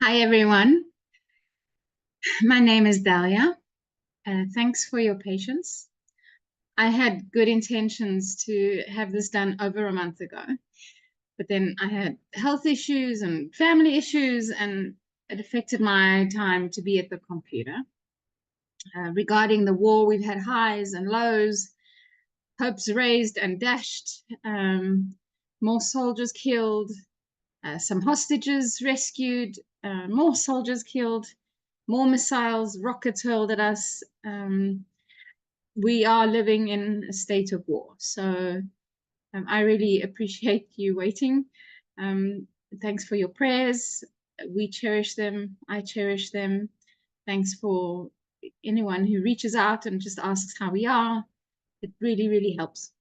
Hi, everyone. My name is Darya. Thanks for your patience. I had good intentions to have this done over a month ago, but then I had health issues and family issues, and it affected my time to be at the computer. Regarding the war, we've had highs and lows, hopes raised and dashed, more soldiers killed, some hostages rescued, more soldiers killed, more missiles, rockets hurled at us. We are living in a state of war. So I really appreciate you waiting. Thanks for your prayers. We cherish them. I cherish them. Thanks for anyone who reaches out and just asks how we are. It really, really helps.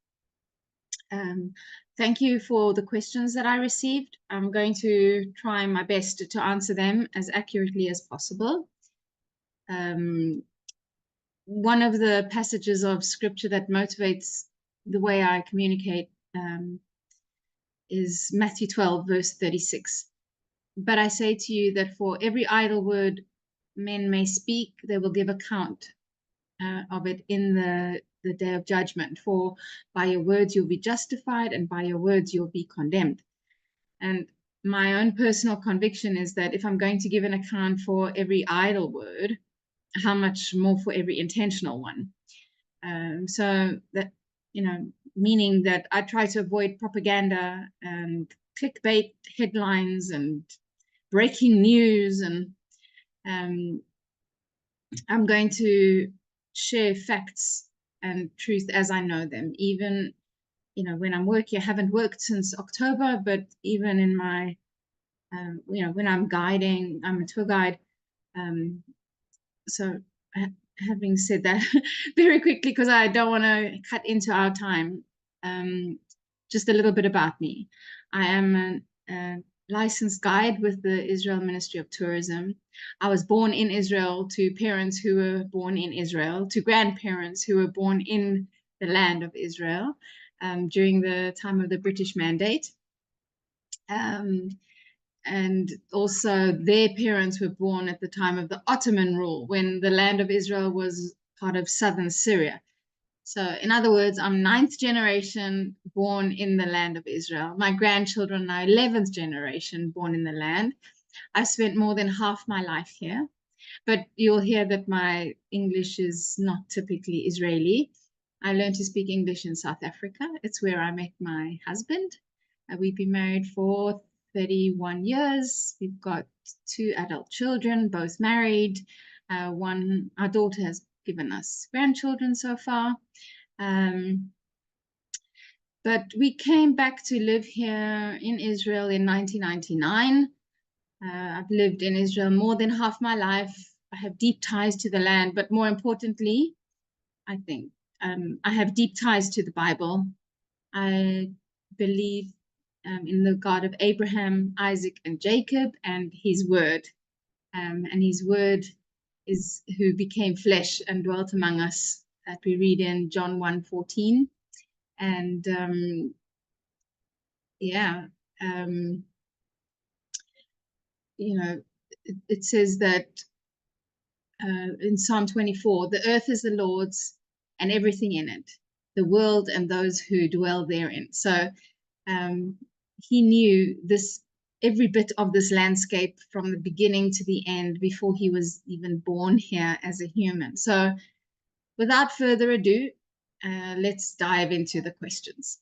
Thank you for the questions that I received. I'm going to try my best to answer them as accurately as possible. One of the passages of scripture that motivates the way I communicate is Matthew 12, verse 36. But I say to you that for every idle word men may speak, they will give account of it in the day of judgment. For by your words you'll be justified, and by your words you'll be condemned. And my own personal conviction is that if I'm going to give an account for every idle word, how much more for every intentional one? So that, meaning that I try to avoid propaganda and clickbait headlines and breaking news, and I'm going to share facts and truth as I know them. Even, when I'm working, I haven't worked since October, but even in my, when I'm guiding, I'm a tour guide. So having said that, very quickly, because I don't want to cut into our time, just a little bit about me. I am a licensed guide with the Israel Ministry of Tourism. I was born in Israel to parents who were born in Israel, to grandparents who were born in the land of Israel during the time of the British Mandate. And also their parents were born at the time of the Ottoman rule, when the land of Israel was part of southern Syria. So in other words, I'm 9th generation born in the land of Israel. My grandchildren are 11th generation born in the land. I've spent more than half my life here, but you'll hear that my English is not typically Israeli. I learned to speak English in South Africa. It's where I met my husband. We've been married for 31 years. We've got 2 adult children, both married. Our daughter has given us grandchildren so far. But we came back to live here in Israel in 1999. I've lived in Israel more than half my life. I have deep ties to the land, but more importantly, I think, I have deep ties to the Bible. I believe in the God of Abraham, Isaac, and Jacob, and his word. And his word is who became flesh and dwelt among us, that we read in John 1:14. And it says that in Psalm 24, the earth is the Lord's and everything in it, the world and those who dwell therein. So he knew every bit of this landscape from the beginning to the end before he was even born here as a human. So without further ado, let's dive into the questions.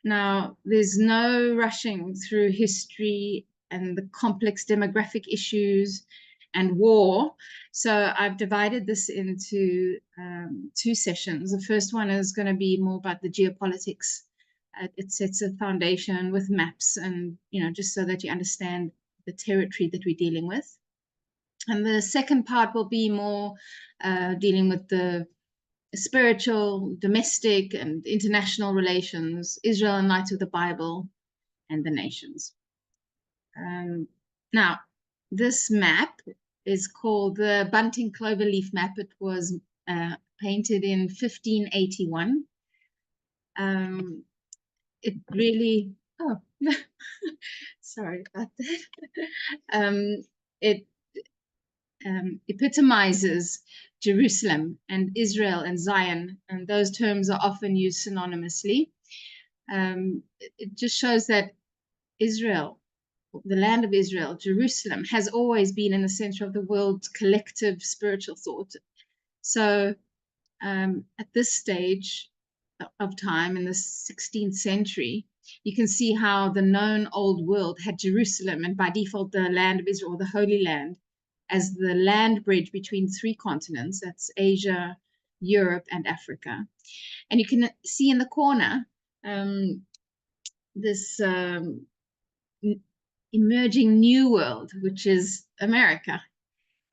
Now, there's no rushing through history and the complex demographic issues and war. So I've divided this into 2 sessions. The first one is going to be more about the geopolitics. It sets a foundation with maps and, just so that you understand the territory that we're dealing with. And the second part will be more dealing with the spiritual, domestic, and international relations, Israel in light of the Bible, and the nations. Now, this map is called the Bunting Cloverleaf Map. It was painted in 1581. It really, Sorry about that. It epitomizes Jerusalem and Israel and Zion, and those terms are often used synonymously. It just shows that Israel, the land of Israel, Jerusalem, has always been in the center of the world's collective spiritual thought. So at this stage of time in the 16th century, you can see how the known old world had Jerusalem, and by default the land of Israel, the Holy Land, as the land bridge between three continents. That's Asia, Europe, and Africa. And you can see in the corner this emerging new world, which is America.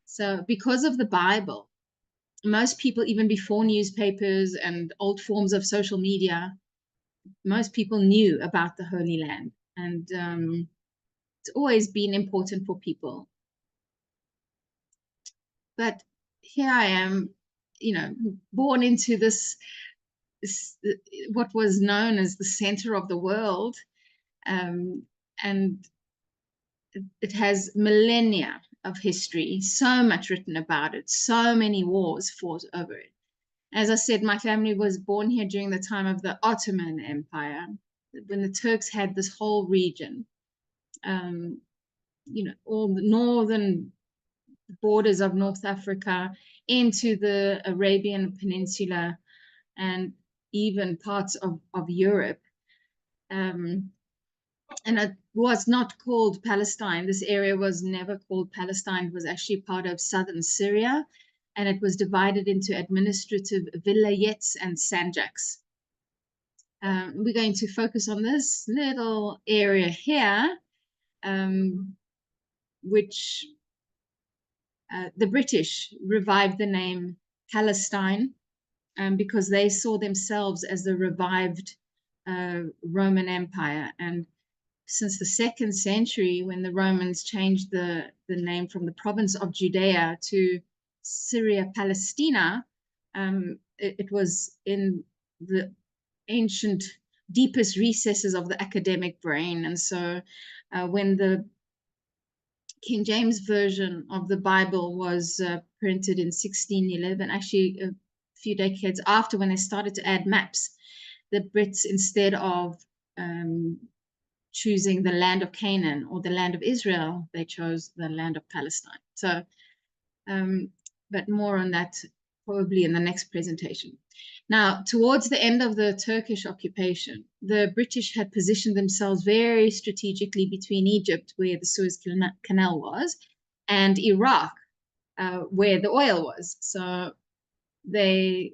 So because of the Bible, most people, even before newspapers and old forms of social media, most people knew about the Holy Land. And it's always been important for people. But here I am, born into this what was known as the center of the world. And it has millennia of history, so much written about it, so many wars fought over it. As I said, my family was born here during the time of the Ottoman Empire, when the Turks had this whole region, all the northern borders of North Africa into the Arabian Peninsula and even parts of Europe. And it was not called Palestine. This area was never called Palestine. It was actually part of southern Syria, and it was divided into administrative vilayets and sanjaks. We're going to focus on this little area here, which the British revived the name Palestine because they saw themselves as the revived Roman Empire. And since the 2nd century, when the Romans changed the name from the province of Judea to Syria Palestina, it was in the ancient, deepest recesses of the academic brain. And so when the King James Version of the Bible was printed in 1611, actually a few decades after, when they started to add maps, the Brits, instead of choosing the land of Canaan or the land of Israel, they chose the land of Palestine. So, but more on that probably in the next presentation. Now, towards the end of the Turkish occupation, the British had positioned themselves very strategically between Egypt, where the Suez Canal was, and Iraq, where the oil was. So here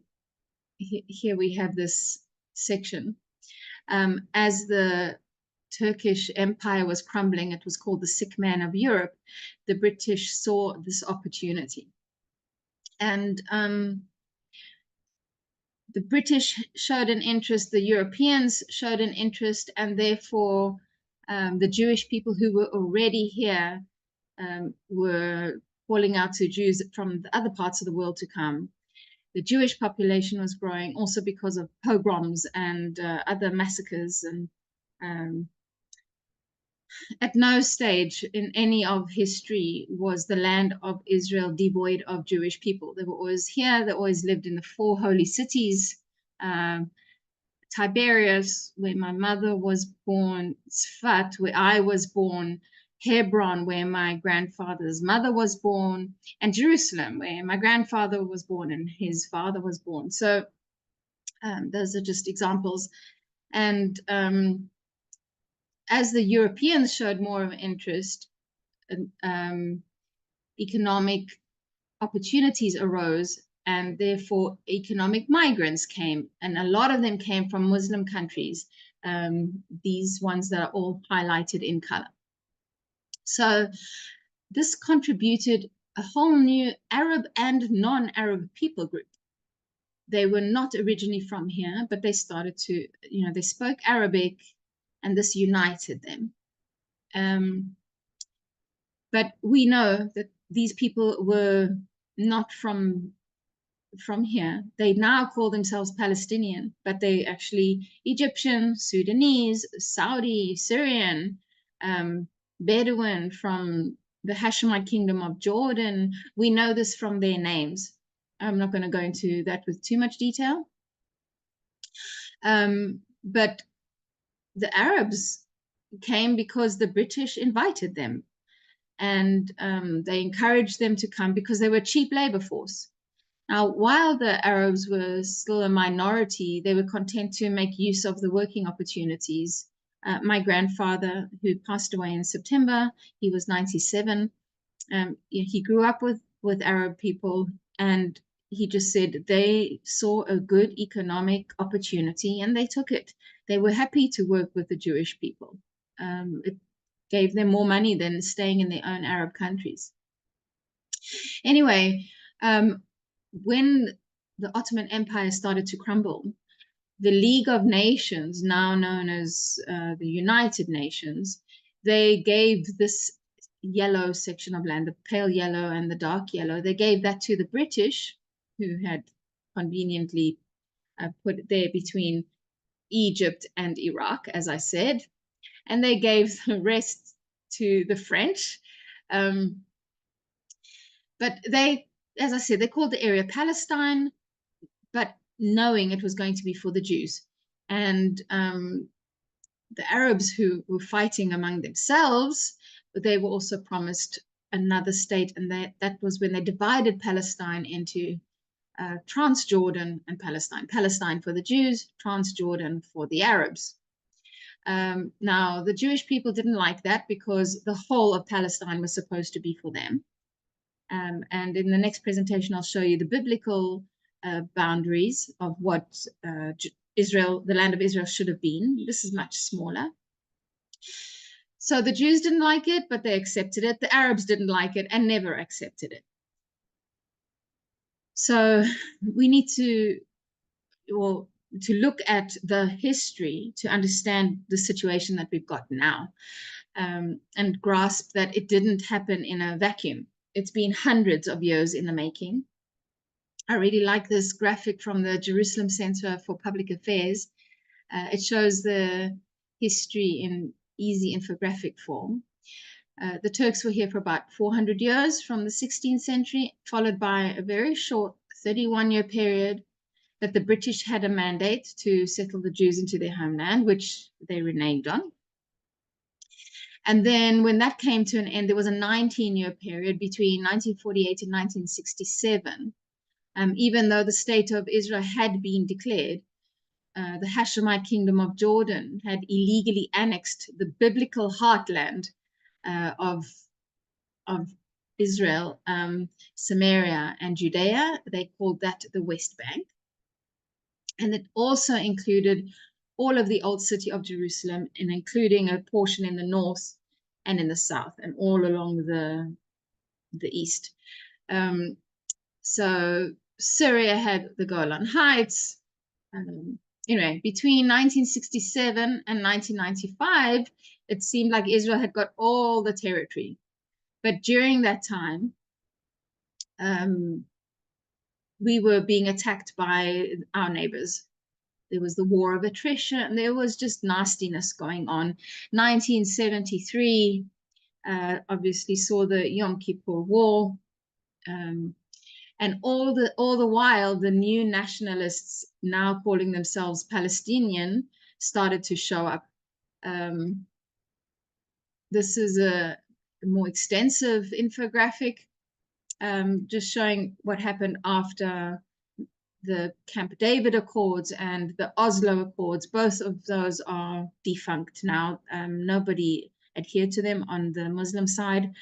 we have this section. As the Turkish Empire was crumbling, it was called the sick man of Europe, the British saw this opportunity. And the British showed an interest, the Europeans showed an interest, and therefore the Jewish people who were already here were calling out to Jews from the other parts of the world to come. The Jewish population was growing also because of pogroms and other massacres. And at no stage in any of history was the land of Israel devoid of Jewish people. They were always here. They always lived in the 4 holy cities. Tiberias, where my mother was born, Tzfat, where I was born, Hebron, where my grandfather's mother was born, and Jerusalem, where my grandfather was born and his father was born. So those are just examples. And as the Europeans showed more of interest, economic opportunities arose, and therefore economic migrants came, and a lot of them came from Muslim countries, these ones that are all highlighted in color. So this contributed a whole new Arab and non-Arab people group. They were not originally from here, but they started to, they spoke Arabic, and this united them. But we know that these people were not from from here, they now call themselves Palestinian, but they actually Egyptian, Sudanese, Saudi, Syrian, Bedouin from the Hashemite kingdom of Jordan. We know this from their names. I'm not going to go into that with too much detail. But the Arabs came because the British invited them, and they encouraged them to come because they were a cheap labor force. Now, while the Arabs were still a minority, they were content to make use of the working opportunities. My grandfather, who passed away in September, he was 97. He grew up with Arab people, and he just said they saw a good economic opportunity and they took it. They were happy to work with the Jewish people. It gave them more money than staying in their own Arab countries. Anyway, when the Ottoman Empire started to crumble, the League of Nations, now known as the United Nations, they gave this yellow section of land, the pale yellow and the dark yellow, they gave that to the British, who had conveniently put it there between Egypt and Iraq, as I said, and they gave the rest to the French. But they, as I said, they called the area Palestine, but knowing it was going to be for the Jews. And the Arabs who were fighting among themselves, they were also promised another state, and that was when they divided Palestine into Transjordan and Palestine. Palestine for the Jews, Transjordan for the Arabs. Now, the Jewish people didn't like that because the whole of Palestine was supposed to be for them. And in the next presentation, I'll show you the biblical boundaries of what Israel, the land of Israel, should have been. This is much smaller. So the Jews didn't like it, but they accepted it. The Arabs didn't like it and never accepted it. So we need to look at the history to understand the situation that we've got now, and grasp that it didn't happen in a vacuum. It's been hundreds of years in the making. I really like this graphic from the Jerusalem Center for Public Affairs. It shows the history in easy infographic form. The Turks were here for about 400 years from the 16th century, followed by a very short 31-year period that the British had a mandate to settle the Jews into their homeland, which they reneged on. And then when that came to an end, there was a 19-year period between 1948 and 1967. Even though the state of Israel had been declared, the Hashemite kingdom of Jordan had illegally annexed the biblical heartland of Israel, Samaria and Judea. They called that the West Bank. And it also included all of the old city of Jerusalem, and including a portion in the north and in the south and all along the east. So Syria had the Golan Heights. Anyway, between 1967 and 1995, it seemed like Israel had got all the territory. But during that time, we were being attacked by our neighbors. There was the war of attrition. There was just nastiness going on. 1973 obviously saw the Yom Kippur War. And all the while, the new nationalists, now calling themselves Palestinian, started to show up. This is a more extensive infographic, just showing what happened after the Camp David Accords and the Oslo Accords. Both of those are defunct now. Nobody adhered to them on the Muslim side.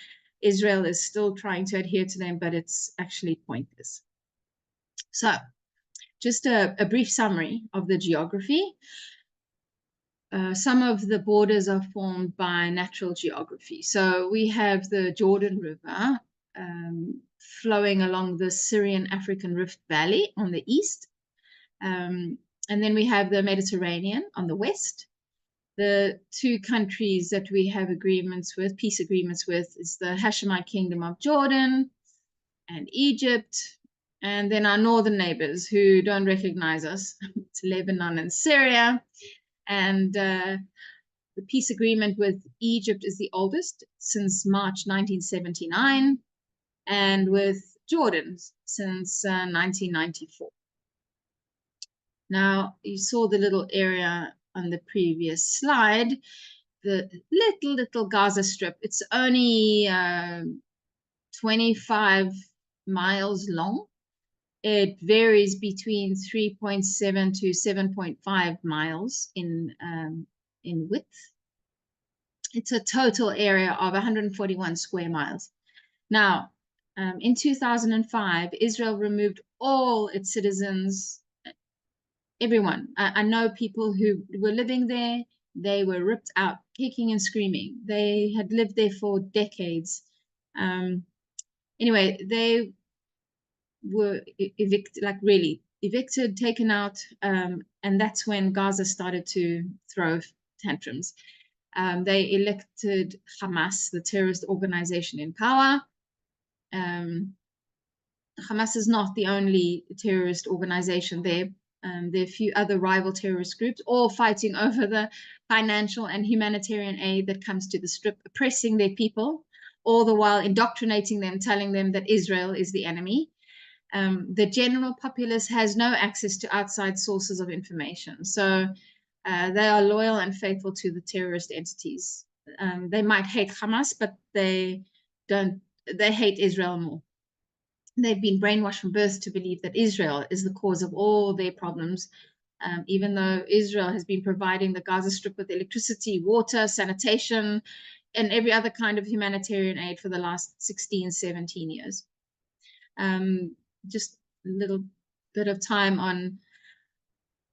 Israel is still trying to adhere to them, but it's actually pointless. So just a brief summary of the geography. Some of the borders are formed by natural geography. So we have the Jordan River flowing along the Syrian African Rift Valley on the east. And then we have the Mediterranean on the west. The two countries that we have agreements with, peace agreements with, is the Hashemite Kingdom of Jordan and Egypt. And then our northern neighbors who don't recognize us, it's Lebanon and Syria. And the peace agreement with Egypt is the oldest since March 1979, and with Jordan since 1994. Now, you saw the little area on the previous slide, the little Gaza Strip. It's only 25 miles long. It varies between 3.7 to 7.5 miles in width. It's a total area of 141 square miles. Now, in 2005, Israel removed all its citizens, everyone. I know people who were living there. They were ripped out, kicking and screaming. They had lived there for decades. Anyway, they were evicted, like really evicted, taken out, and that's when Gaza started to throw tantrums. They elected Hamas, the terrorist organization, in power. Hamas is not the only terrorist organization there. There are a few other rival terrorist groups, all fighting over the financial and humanitarian aid that comes to the Strip, oppressing their people, all the while indoctrinating them, telling them that Israel is the enemy. The general populace has no access to outside sources of information. So they are loyal and faithful to the terrorist entities. They might hate Hamas, but they hate Israel more. They've been brainwashed from birth to believe that Israel is the cause of all their problems, even though Israel has been providing the Gaza Strip with electricity, water, sanitation, and every other kind of humanitarian aid for the last 16, 17 years. Just a little bit of time on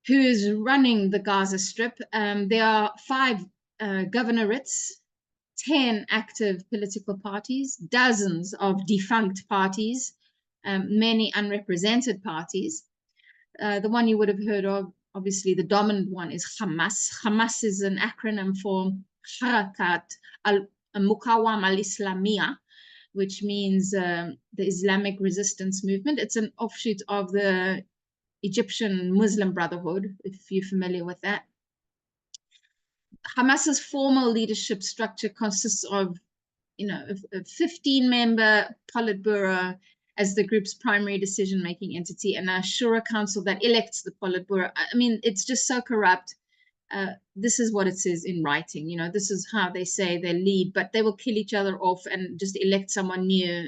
who is running the Gaza Strip. There are 5 governorates, 10 active political parties, dozens of defunct parties, many unrepresented parties. The one you would have heard of, obviously the dominant one, is Hamas. Hamas is an acronym for Harakat al-Muqawama al-Islamiyah, which means the Islamic resistance movement. It's an offshoot of the Egyptian Muslim Brotherhood, if you're familiar with that. Hamas's formal leadership structure consists of, a 15-member Politburo as the group's primary decision-making entity, and a Shura Council that elects the Politburo. I mean, it's just so corrupt. This is what it says in writing. This is how they say they lead, but they will kill each other off and just elect someone new.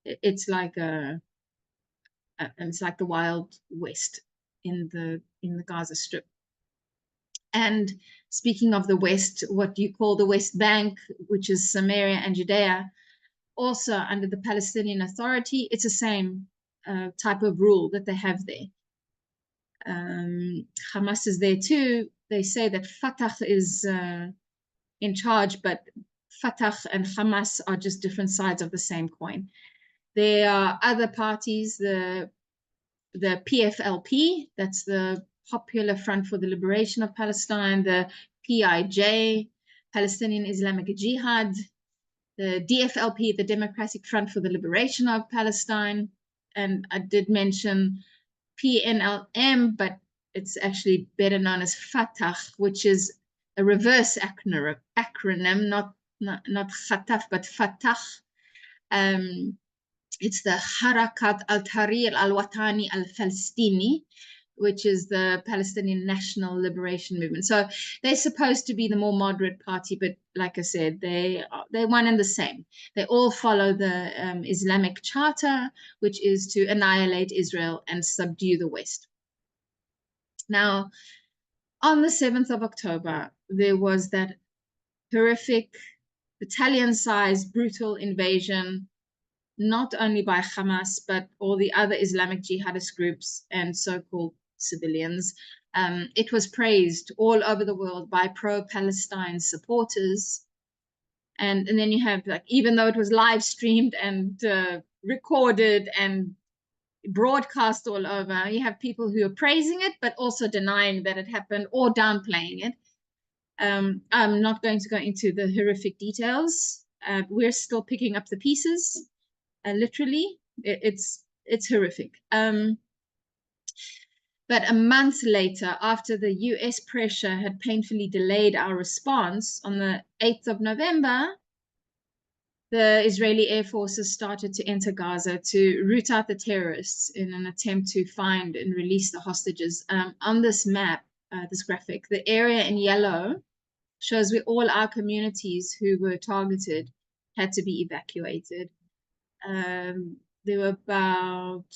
It's like it's like the Wild West in the Gaza Strip. And speaking of the West, what you call the West Bank, which is Samaria and Judea, also under the Palestinian Authority, it's the same type of rule that they have there. Hamas is there too. They say that Fatah is in charge, but Fatah and Hamas are just different sides of the same coin. There are other parties, the PFLP, that's the Popular Front for the Liberation of Palestine, the PIJ, Palestinian Islamic Jihad, the DFLP, the Democratic Front for the Liberation of Palestine, and I did mention PNLM, but it's actually better known as Fatah, which is a reverse acronym, not Khataf, but Fatah. It's the Harakat al-Tahrir al-Watani al-Falastini, which is the Palestinian National Liberation Movement. So they're supposed to be the more moderate party, but like I said, they're one and the same. They all follow the Islamic Charter, which is to annihilate Israel and subdue the West. Now, on the 7th of October, there was that horrific, battalion-sized, brutal invasion, not only by Hamas, but all the other Islamic jihadist groups and so-called civilians. It was praised all over the world by pro-Palestine supporters. And then you have, like, even though it was live streamed and recorded and broadcast all over, you have people who are praising it, but also denying that it happened or downplaying it. I'm not going to go into the horrific details. We're still picking up the pieces. Literally, it's it's horrific. But a month later, after the US pressure had painfully delayed our response, on the 8th of November, the Israeli air forces started to enter Gaza to root out the terrorists in an attempt to find and release the hostages. On this map, this graphic, the area in yellow shows where all our communities who were targeted had to be evacuated. There were about,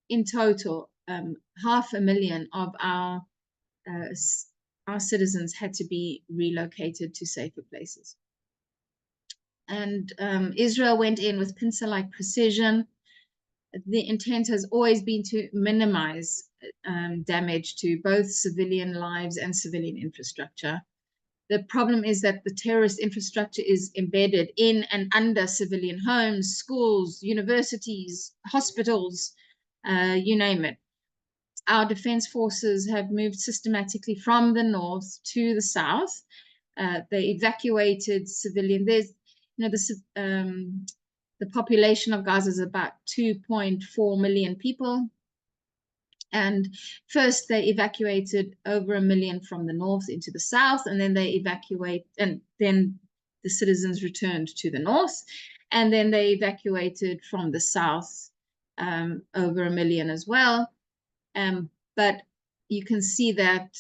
in total, 500,000 of our citizens had to be relocated to safer places. And Israel went in with pincer-like precision. The intent has always been to minimize damage to both civilian lives and civilian infrastructure. The problem is that the terrorist infrastructure is embedded in and under civilian homes, schools, universities, hospitals, you name it. Our defense forces have moved systematically from the north to the south. They evacuated civilian. There's, you know, the population of Gaza is about 2.4 million people. And first they evacuated over 1 million from the north into the south, and then they and then the citizens returned to the north, and then they evacuated from the south over 1 million as well. But you can see that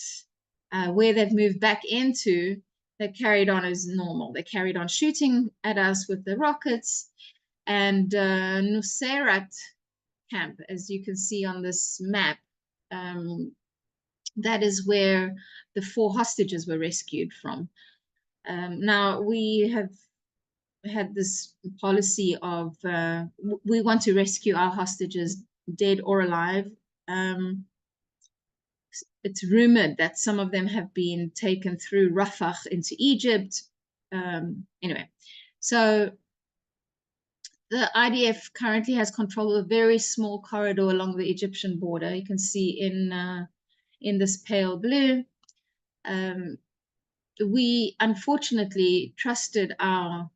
where they've moved back into, they carried on as normal. They carried on shooting at us with the rockets. And Nuseirat camp, as you can see on this map, that is where the 4 hostages were rescued from. Now, we have had this policy of we want to rescue our hostages, dead or alive. It's rumored that some of them have been taken through Rafah into Egypt. Anyway, so the IDF currently has control of a very small corridor along the Egyptian border. You can see in this pale blue. We unfortunately trusted our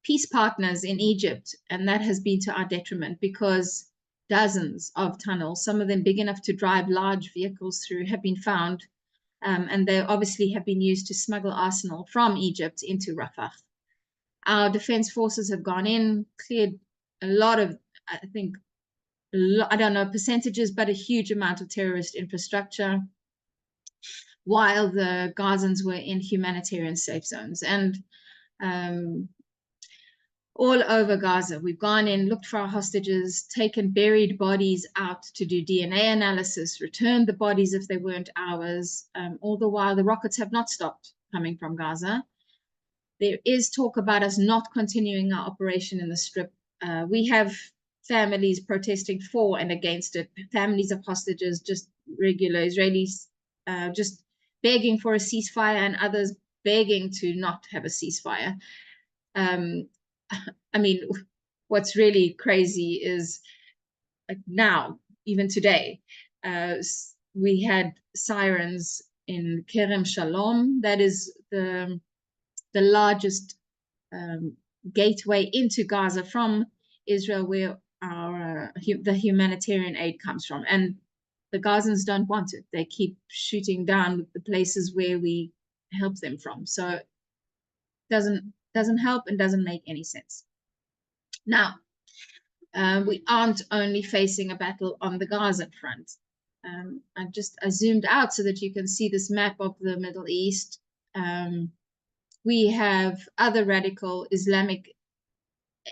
peace partners in Egypt, and that has been to our detriment, because dozens of tunnels, some of them big enough to drive large vehicles through, have been found, and they obviously have been used to smuggle arsenal from Egypt into Rafah. Our defense forces have gone in, cleared a lot of, I think, I don't know percentages, but a huge amount of terrorist infrastructure, while the Gazans were in humanitarian safe zones. And all over Gaza, we've gone in, looked for our hostages, taken buried bodies out to do DNA analysis, returned the bodies if they weren't ours. All the while, the rockets have not stopped coming from Gaza. There is talk about us not continuing our operation in the Strip. We have families protesting for and against it, families of hostages, just regular Israelis, just begging for a ceasefire, and others begging to not have a ceasefire. I mean, what's really crazy is, like, now, even today, we had sirens in Kerem Shalom. That is the largest gateway into Gaza from Israel, where the humanitarian aid comes from. And the Gazans don't want it. They keep shooting down the places where we help them from. So it doesn't help and doesn't make any sense. Now, we aren't only facing a battle on the Gaza front. I zoomed out so that you can see this map of the Middle East. We have other radical Islamic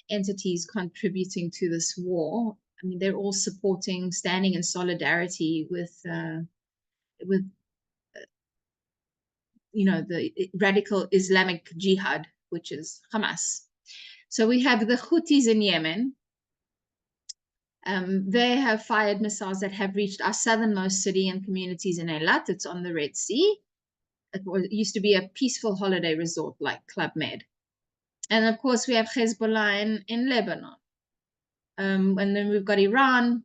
entities contributing to this war. I mean, they're all supporting, standing in solidarity with you know, the radical Islamic Jihad, which is Hamas. So we have the Houthis in Yemen. They have fired missiles that have reached our southernmost city and communities in Eilat. It's on the Red Sea. It used to be a peaceful holiday resort like Club Med. And of course, we have Hezbollah in Lebanon. And then we've got Iran.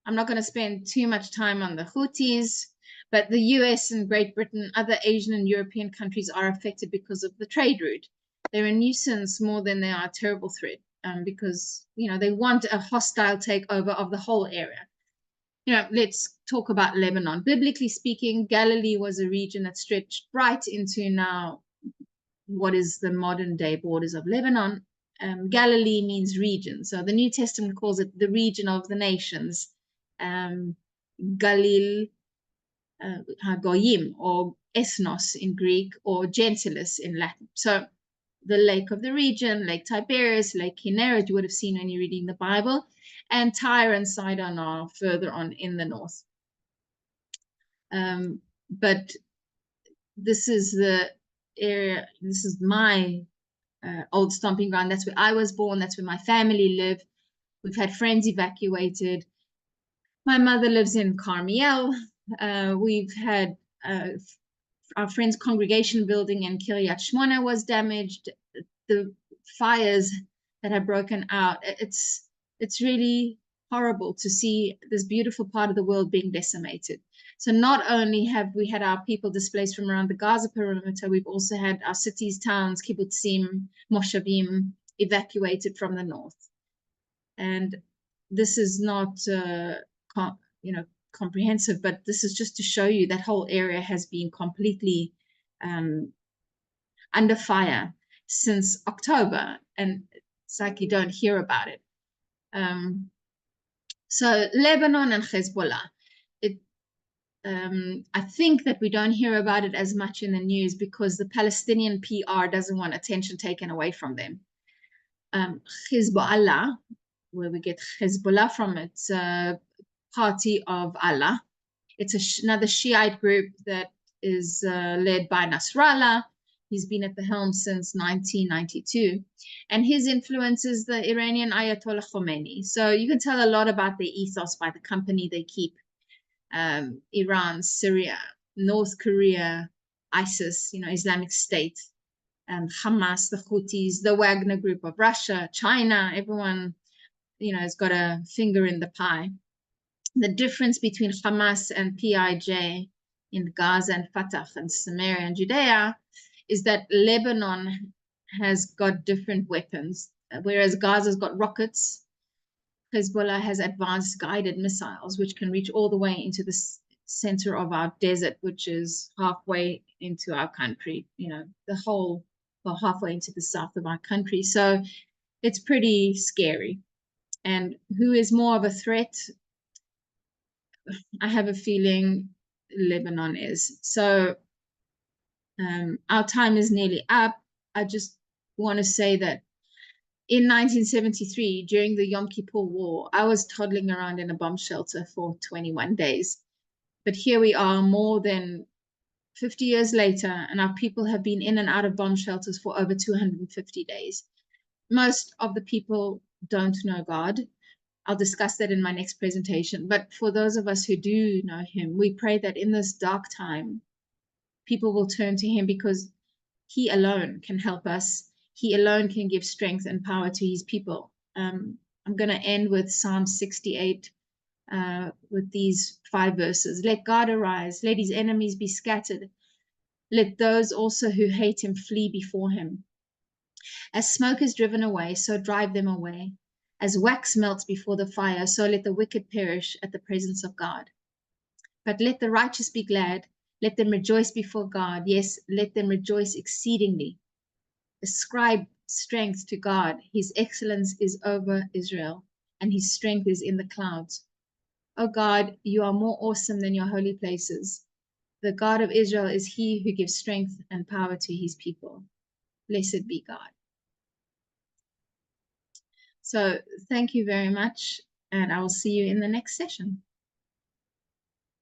I'm not going to spend too much time on the Houthis, but the US and Great Britain, other Asian and European countries are affected because of the trade route. They're a nuisance more than they are a terrible threat. because, they want a hostile takeover of the whole area. Let's talk about Lebanon. Biblically speaking, Galilee was a region that stretched right into now what is the modern day borders of Lebanon. Galilee means region. So the New Testament calls it the region of the nations. Galil, Goyim, or Ethnos in Greek, or Gentilis in Latin. So the lake of the region, Lake Tiberias, Lake Kinneret, you would have seen when you're reading the Bible, and Tyre and Sidon are further on in the north. But this is the area, this is my old stomping ground. That's where I was born. That's where my family live. We've had friends evacuated. My mother lives in Carmiel. We've had our friend's congregation building in Kiryat Shmona was damaged. The fires that have broken out. It's really horrible to see this beautiful part of the world being decimated. So not only have we had our people displaced from around the Gaza perimeter, we've also had our cities, towns, kibbutzim, moshavim evacuated from the north. And this is not, comprehensive, but this is just to show you that whole area has been completely under fire since October, and it's like you don't hear about it. So Lebanon and Hezbollah, I think that we don't hear about it as much in the news because the Palestinian PR doesn't want attention taken away from them. Hezbollah, where we get Hezbollah from, it's a party of Allah. It's another Shiite group that is led by Nasrallah. He's been at the helm since 1992. And his influence is the Iranian Ayatollah Khomeini. So you can tell a lot about their ethos by the company they keep. Iran, Syria, North Korea, ISIS, Islamic State, Hamas, the Houthis, the Wagner Group of Russia, China, everyone, has got a finger in the pie. The difference between Hamas and PIJ in Gaza and Fatah and Samaria and Judea is that Lebanon has got different weapons, whereas Gaza's got rockets. Hezbollah has advanced guided missiles, which can reach all the way into the center of our desert, which is halfway into our country, halfway into the south of our country. So it's pretty scary. And who is more of a threat? I have a feeling Lebanon is. So our time is nearly up. I just want to say that in 1973, during the Yom Kippur War, I was toddling around in a bomb shelter for 21 days. But here we are more than 50 years later, and our people have been in and out of bomb shelters for over 250 days. Most of the people don't know God. I'll discuss that in my next presentation. But for those of us who do know him, we pray that in this dark time, people will turn to him because he alone can help us. He alone can give strength and power to his people. I'm going to end with Psalm 68 with these 5 verses. Let God arise. Let his enemies be scattered. Let those also who hate him flee before him. As smoke is driven away, so drive them away. As wax melts before the fire, so let the wicked perish at the presence of God. But let the righteous be glad. Let them rejoice before God. Yes, let them rejoice exceedingly. Ascribe strength to God. His excellence is over Israel, and his strength is in the clouds. O God, you are more awesome than your holy places. The God of Israel is he who gives strength and power to his people. Blessed be God. So thank you very much, and I will see you in the next session.